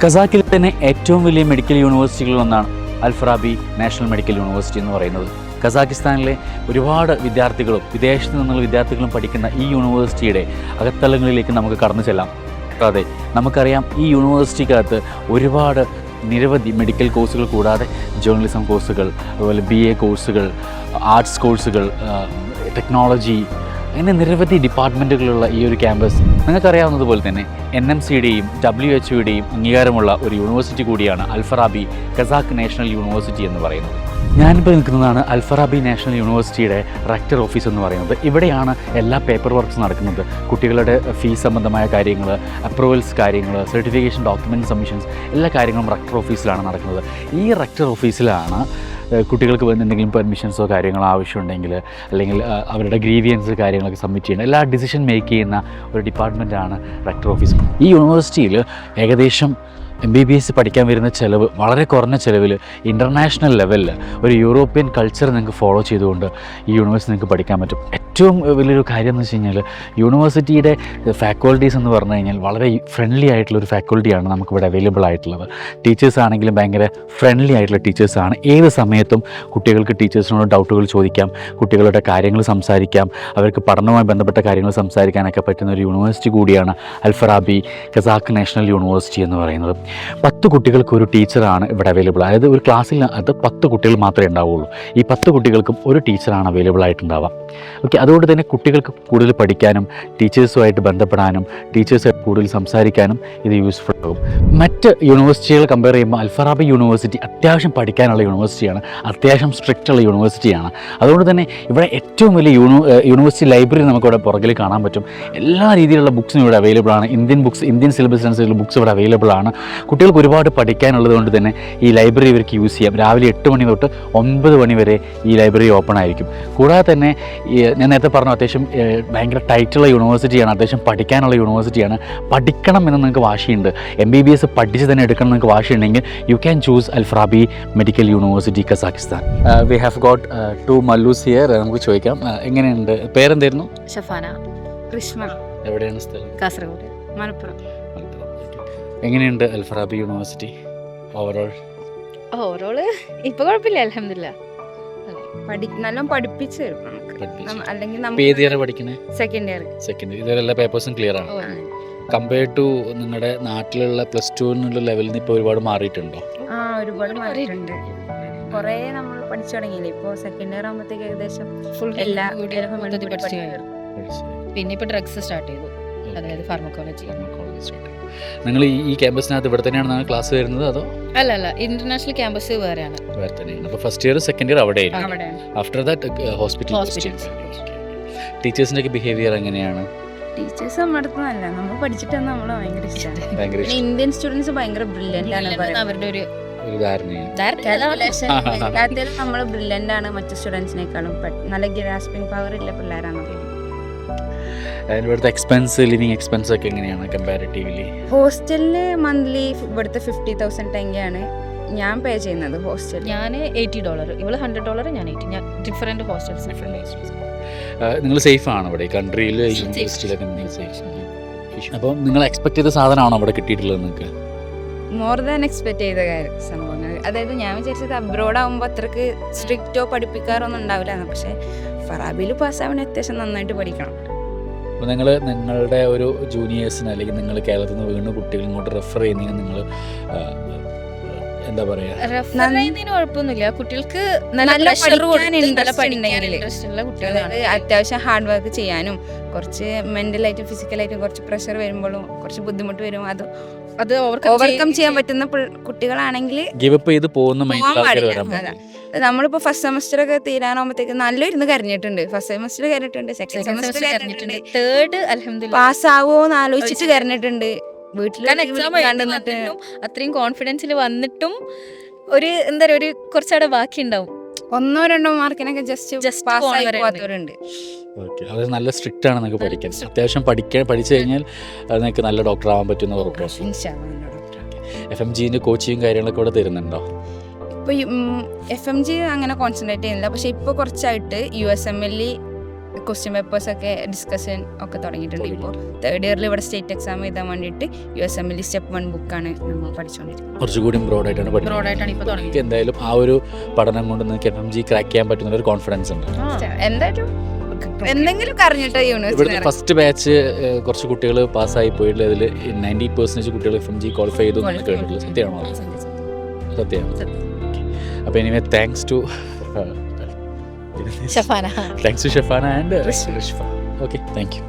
കസാക്കിൽ തന്നെ ഏറ്റവും വലിയ മെഡിക്കൽ യൂണിവേഴ്സിറ്റികളിലൊന്നാണ് അൽ ഫറാബി നാഷണൽ മെഡിക്കൽ യൂണിവേഴ്സിറ്റി എന്ന് പറയുന്നത്. കസാക്കിസ്ഥാനിലെ ഒരുപാട് വിദ്യാർത്ഥികളും വിദേശത്ത് നിന്നുള്ള വിദ്യാർത്ഥികളും പഠിക്കുന്ന ഈ യൂണിവേഴ്സിറ്റിയുടെ അകത്തളങ്ങളിലേക്ക് നമുക്ക് കടന്നു ചെല്ലാം. അതെ, നമുക്കറിയാം ഈ യൂണിവേഴ്സിറ്റിക്കകത്ത് ഒരുപാട് നിരവധി മെഡിക്കൽ കോഴ്സുകൾ കൂടാതെ ജേർണലിസം കോഴ്സുകൾ, അതുപോലെ BA കോഴ്സുകൾ, ആർട്സ് കോഴ്സുകൾ, ടെക്നോളജി, അങ്ങനെ നിരവധി ഡിപ്പാർട്ട്മെൻറ്റുകളുള്ള ഈ ഒരു ക്യാമ്പസ് നിങ്ങൾക്കറിയാവുന്നതുപോലെ തന്നെ NMCയുടെയും WHO അംഗീകാരമുള്ള ഒരു യൂണിവേഴ്സിറ്റി കൂടിയാണ് അൽ ഫറാബി കസാക്ക് നാഷണൽ യൂണിവേഴ്സിറ്റി എന്ന് പറയുന്നത്. ഞാനിപ്പോൾ നിൽക്കുന്നതാണ് അൽ ഫറാബി നാഷണൽ യൂണിവേഴ്സിറ്റിയുടെ റെക്ടർ ഓഫീസ് എന്ന് പറയുന്നത്. ഇവിടെയാണ് എല്ലാ പേപ്പർ വർക്ക്സ് നടക്കുന്നത്. കുട്ടികളുടെ ഫീസ് സംബന്ധമായ കാര്യങ്ങൾ, അപ്രൂവൽസ് കാര്യങ്ങൾ, സർട്ടിഫിക്കേഷൻ ഡോക്യുമെൻറ്റ് സബ്മിഷൻസ്, എല്ലാ കാര്യങ്ങളും റെക്ടർ ഓഫീസിലാണ് നടക്കുന്നത്. ഈ റെക്ടർ ഓഫീസിലാണ് കുട്ടികൾക്ക് എന്തെങ്കിലും പെർമിഷൻസോ കാര്യങ്ങളോ ആവശ്യമുണ്ടെങ്കിൽ, അല്ലെങ്കിൽ അവരുടെ ഗ്രീവിയൻസ് കാര്യങ്ങളൊക്കെ സബ്മിറ്റ് ചെയ്യുന്ന എല്ലാ ഡിസിഷൻ മേക്ക് ചെയ്യുന്ന ഒരു ഡിപ്പാർട്ട്മെൻറ്റാണ് റെക്ടർ ഓഫീസ്. ഈ യൂണിവേഴ്സിറ്റിയിൽ ഏകദേശം MBBS പഠിക്കാൻ വരുന്ന ചിലവ് വളരെ കുറഞ്ഞ ചിലവിൽ ഇൻ്റർനാഷണൽ ലെവലിൽ ഒരു യൂറോപ്യൻ കൾച്ചർ നിങ്ങൾക്ക് ഫോളോ ചെയ്തുകൊണ്ട് ഈ യൂണിവേഴ്സിറ്റി നിങ്ങൾക്ക് പഠിക്കാൻ പറ്റും. ഏറ്റവും വലിയൊരു കാര്യം എന്ന് വെച്ച് കഴിഞ്ഞാൽ യൂണിവേഴ്സിറ്റിയുടെ ഫാക്കൽറ്റീസ് എന്ന് പറഞ്ഞു കഴിഞ്ഞാൽ വളരെ ഫ്രണ്ട്ലി ആയിട്ടുള്ളൊരു ഫാക്കൽറ്റിയാണ് നമുക്കിവിടെ അവൈലബിൾ ആയിട്ടുള്ളത്. ടീച്ചേഴ്സ് ആണെങ്കിലും ഭയങ്കര ഫ്രണ്ട്ലി ആയിട്ടുള്ള ടീച്ചേഴ്സാണ്. ഏത് സമയത്തും കുട്ടികൾക്ക് ടീച്ചേഴ്സിനോട് ഡൗട്ടുകൾ ചോദിക്കാം, കുട്ടികളുടെ കാര്യങ്ങൾ സംസാരിക്കാം, അവർക്ക് പഠനവുമായി ബന്ധപ്പെട്ട കാര്യങ്ങൾ സംസാരിക്കാനൊക്കെ പറ്റുന്ന ഒരു യൂണിവേഴ്സിറ്റി കൂടിയാണ് അൽ ഫറാബി കസാക്ക് നാഷണൽ യൂണിവേഴ്സിറ്റി എന്ന് പറയുന്നത്. 10 കുട്ടികൾക്ക് ഒരു ടീച്ചറാണ് ഇവിടെ അവൈലബിൾ. അതായത് ഒരു ക്ലാസ്സിൽ അത് 10 കുട്ടികൾ മാത്രമേ ഉണ്ടാവുകയുള്ളൂ. ഈ 10 കുട്ടികൾക്കും ഒരു ടീച്ചറാണ് അവൈലബിൾ ആയിട്ടുണ്ടാവുക. ഓക്കെ, അതുകൊണ്ട് തന്നെ കുട്ടികൾക്ക് കൂടുതൽ പഠിക്കാനും ടീച്ചേഴ്സുമായിട്ട് ബന്ധപ്പെടാനും ടീച്ചേഴ്സായിട്ട് കൂടുതൽ സംസാരിക്കാനും ഇത് യൂസ്ഫുൾ ആകും. മറ്റ് യൂണിവേഴ്സിറ്റികൾ കമ്പയർ ചെയ്യുമ്പോൾ അൽ ഫറാബി യൂണിവേഴ്സിറ്റി അത്യാവശ്യം പഠിക്കാനുള്ള യൂണിവേഴ്സിറ്റിയാണ്, അത്യാവശ്യം സ്ട്രിക്റ്റ് ഉള്ള യൂണിവേഴ്സിറ്റിയാണ്. അതുകൊണ്ട് തന്നെ ഇവിടെ ഏറ്റവും വലിയ യൂണിവേഴ്സിറ്റി ലൈബ്രറി നമുക്കിവിടെ പുറകിൽ കാണാൻ പറ്റും. എല്ലാ രീതിയിലുള്ള ബുക്സും ഇവിടെ അവൈലബിൾ ആണ്. ഇന്ത്യൻ സിലബസ് അനുസരിച്ചുള്ള ബുക്സ് ഇവിടെ അവൈലബിൾ ആണ്. കുട്ടികൾക്ക് ഒരുപാട് പഠിക്കാനുള്ളത് കൊണ്ട് തന്നെ ഈ ലൈബ്രറി ഇവർക്ക് യൂസ് ചെയ്യാം. രാവിലെ 8 മണി തൊട്ട് 9 മണി വരെ ഈ ലൈബ്രറി ഓപ്പൺ ആയിരിക്കും. കൂടാതെ തന്നെ ഞാൻ നേരത്തെ പറഞ്ഞു, അത്യാവശ്യം ഭയങ്കര ടൈറ്റുള്ള യൂണിവേഴ്സിറ്റിയാണ്, അത്യാവശ്യം പഠിക്കാനുള്ള യൂണിവേഴ്സിറ്റിയാണ്. പഠിക്കണം എന്ന് നിങ്ങൾക്ക് വാശിയുണ്ട്, MBBS പഠിച്ച് തന്നെ എടുക്കണം എന്ന് നിങ്ങൾക്ക് വാശിയുണ്ടെങ്കിൽ you can choose Al Farabi Medical University Kazakhstan. We have got 2 Mallus here. നമുക്ക് ചോദിക്കാം, എങ്ങനെയുണ്ട്? പേരെന്തായിരുന്നു? ഷഫാന. കൃഷ്ണ. എവിടെയാണ് സ്ഥലം? കാസർഗോഡ്. മലപ്പുറം. എങ്ങനെയുണ്ട് അൽ ഫറാബി യൂണിവേഴ്സിറ്റി ഓവറോൾ? ഇപ്പൊ കുഴപ്പമില്ല, അൽഹംദുലില്ലാ. നല്ലോണം പഠിപ്പിച്ച് തരും നമുക്ക്. അല്ലെങ്കിൽ സെക്കൻഡ് ഇയർ ഇതെല്ലാ പേപ്പേഴ്സും ക്ലിയർ ആണ്. കമ്പയർഡ് ടു നിങ്ങളുടെ നാട്ടിലുള്ള +2 ലെവലിൽ നിന്ന് ഇപ്പോൾ ഒരുപാട് മാറിയിട്ടുണ്ടോ? ഒരുപാട് മാറിയിട്ടുണ്ട്. കുറേ നമ്മൾ പഠിച്ചു തുടങ്ങിയില്ലേ. ഇപ്പോൾ സെക്കൻഡ് ഇയർ ആകുമ്പോഴത്തേക്ക് ഏകദേശം ഫുൾ എല്ലാ പിന്നെ ഇപ്പൊ ഡ്രഗ്സ് സ്റ്റാർട്ട് ചെയ്തു, അതായത് ഫാർമക്കോളജി. നിങ്ങൾ ഈ ക്യാമ്പസിനകത്ത് ഇവിടെ തന്നെയാണ് ക്ലാസ് വരുന്നത് അതോ? അല്ല, ഇന്റർനാഷണൽ ക്യാമ്പസ് വേറെയാണ്. വേറെ തന്നെയാണ്. അപ്പോൾ ഫസ്റ്റ് ഇയർ സെക്കൻഡ് ഇയർ അവിടെ. After that hospital. ടീച്ചേഴ്സിൻ്റെ ഒക്കെ ബിഹേവിയർ എങ്ങനെയാണ്? ടീച്ചേഴ്സ് നമ്മുടെ അടുത്ത് നല്ല, നമ്മൾ പഠിച്ചിട്ട് നമ്മൾ ഭയങ്കര ഇഷ്ടമാണ്. ഇന്ത്യൻ സ്റ്റുഡൻസ് ഭയങ്കര ബ്രില്യൻ്റ് ആണ്, അവരുടെ ഒരു എല്ലാത്തിലും നമ്മൾ ബ്രില്യൻ്റ് ആണ്. മറ്റു സ്റ്റുഡൻസിനേക്കാളും നല്ല ഗ്രാസ്പിംഗ് പവർ ഉള്ള പിള്ളേരാണ്. ഇവിടുത്തെ ലിവിങ് എക്സ്പെൻസ് ഒക്കെ എങ്ങനെയാണ് കമ്പാരിറ്റീവ്ലി? ഹോസ്റ്റലിന് മന്ത്ലി ഇവിടുത്തെ 50,000 ടെങ്കയാണ് ഞാൻ പേ ചെയ്യുന്നത്. ഹോസ്റ്റൽ ഞാൻ $80, ഇവള് $100, ഞാൻ 80. ഞാൻ ഡിഫറെന്റ് ഹോസ്റ്റൽസ്. നിങ്ങൾ സേഫ് ആണ് ഇവിടെ കൺട്രിയിൽ, യൂണിവേഴ്സിറ്റിയിലൊക്കെ സേഫ്? അപ്പോൾ നിങ്ങൾ എക്സ്പെക്ട് ചെയ്ത സാധനമാണോ അവിടെ കിട്ടിയിട്ടുള്ളത് നിങ്ങൾക്ക്? മോർ ദാൻ എക്സ്പെക്ട് ചെയ്ത സംഭവങ്ങൾ. അതായത് ഞാൻ വിചാരിച്ചത് അബ്രോഡ് ആകുമ്പോൾ അത്രക്ക് സ്ട്രിക്റ്റോ പഠിപ്പിക്കാറൊന്നും ഉണ്ടാവില്ല. പക്ഷേ ഫറാബിയിൽ പാസ്സാവാൻ അത്യാവശ്യം നന്നായിട്ട് പഠിക്കണം. അപ്പോൾ നിങ്ങളുടെ ഒരു ജൂനിയേഴ്സിന് അല്ലെങ്കിൽ നിങ്ങൾ കേരളത്തിൽ നിന്ന് വീണ്ടും കുട്ടികൾ ഇങ്ങോട്ട് റെഫർ ചെയ്യുന്നതിന് നിങ്ങൾ എന്താ പറയുക? കുഴപ്പമൊന്നുമില്ല, കുട്ടികൾക്ക് അത്യാവശ്യം ഹാർഡ് വർക്ക് ചെയ്യാനും കുറച്ച് മെന്റലായിട്ടും ഫിസിക്കലായിട്ടും കുറച്ച് പ്രഷർ വരുമ്പോഴും കുറച്ച് ബുദ്ധിമുട്ട് വരും, അത് ഓവർകം ചെയ്യാൻ പറ്റുന്ന കുട്ടികളാണെങ്കിൽ നമ്മളിപ്പോ ഫസ്റ്റ് സെമസ്റ്റർ ഒക്കെ തീരാനാകുമ്പോഴത്തേക്ക് നല്ല ഇരുന്ന് കരഞ്ഞിട്ടുണ്ട്. ഫസ്റ്റ് സെമസ്റ്റർ കരഞ്ഞിട്ടുണ്ട്, സെക്കൻഡ് സെമസ്റ്റർ കരഞ്ഞിട്ടുണ്ട്, തേർഡ് അൽഹംദുലില്ലാ പാസ്സാവോ എന്ന് ആലോചിച്ചിട്ട് കരഞ്ഞിട്ടുണ്ട്. അത്രയും കോൺഫിഡൻസിൽ വന്നിട്ടും ഒരു കുറച്ചവിടെ ബാക്കി ഉണ്ടാവും. 1-2 മാർക്കിനൊക്കെ ജസ്റ്റ് പാസ്സാവാത്തവരുണ്ട്. നല്ല സ്ട്രിക്റ്റ് ആണ് നിങ്ങൾക്ക് പഠിക്കാൻ. അത്യാവശ്യം പഠിച്ചു കഴിഞ്ഞാൽ നിങ്ങൾക്ക് നല്ല ഡോക്ടർ ആവാൻ പറ്റുന്ന ഉറപ്പാണ്. FMGന്റെ കോച്ചിങ് കാര്യങ്ങളൊക്കെ ഇവിടെ തരുന്നുണ്ടോ? ഇപ്പോൾ FMG അങ്ങനെ കോൺസെൻട്രേറ്റ് ചെയ്യുന്നില്ല, പക്ഷേ ഇപ്പോൾ കുറച്ചായിട്ട് USMLE ക്വസ്റ്റ്യൻ പേപ്പേഴ്സൊക്കെ ഡിസ്കഷൻ ഒക്കെ തുടങ്ങിയിട്ടുണ്ട്. ഇപ്പോൾ തേർഡ് ഇയറിൽ ഇവിടെ സ്റ്റേറ്റ് എക്സാം എഴുതാൻ വേണ്ടിയിട്ട് USMLE സ്റ്റെപ്പ് 1 ബുക്കാണ് നമ്മൾ പഠിച്ചുകൊണ്ടിരിക്കുന്നത്. കുറച്ചുകൂടി ബ്രോഡായിട്ടാണ് ബ്രോഡായിട്ടാണ് ഇപ്പോൾ തുടങ്ങിയത്. എന്തായാലും ആ ഒരു പഠനം കൊണ്ട് നിങ്ങൾക്ക് FMG ക്രാക്ക് ചെയ്യാൻ പറ്റുന്ന ഒരു കോൺഫിഡൻസ് ഉണ്ട്. എന്തായാലും എന്തെങ്കിലും അറിഞ്ഞിട്ട് ഇവിടുത്തെ യൂണിവേഴ്സിറ്റി ഫസ്റ്റ് ബാച്ച് കുറച്ച് കുട്ടികൾ പാസ്സായി പോയിട്ടുള്ള അതിൽ 90% കുട്ടികൾ FMG ക്വാളിഫൈ ചെയ്തു എന്ന് കേട്ടിട്ടുള്ളത് സത്യമാണോ? സത്യമാണ്. അപ്പോൾ anyway thanks to Shafana Shefana and Rishfa. Okay, thank U.